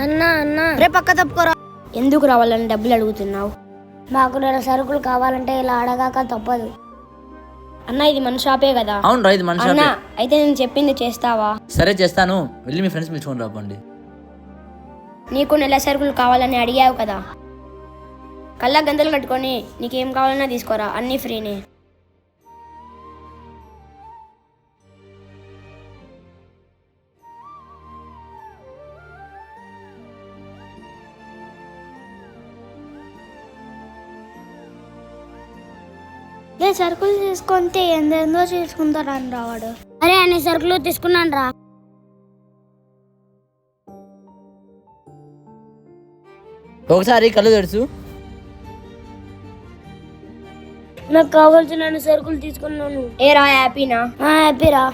అన్నా అన్నా రే పక్క తప్పుకోరా. ఎందుకు రావాలని డబ్బులు అడుగుతున్నావు? మాకు 2 సరుకులు కావాలంటే ఇలా అడగాక తప్పదు. అన్న ఇది మన షాపే కదా? అవును రా, ఇది మన అన్నా షాపే. అయితే నేను చెప్పింది చేస్తావా? సరే చేస్తాను, వెళ్ళి మీ ఫ్రెండ్స్ పిలుచుకొని రాపండి. నీకు 1 సరుకులు కావాలని అడిగావు కదా, కళ్ళ గంతలు కట్టుకొని నీకేం కావాలన్నా తీసుకోరా, అన్నీ ఫ్రీనే. సరుకులు తీసుకుంటే ఎందెందో తీసుకుంటారని రావాడు. అరే అన్ని సరుకులు తీసుకున్నాను రా. ఒకసారి కళ్ళు తెరుచు. నాకు కావాల్సిన సరుకులు తీసుకున్నాను. ఏ రా హ్యాపీనా? హ్యాపీ రా.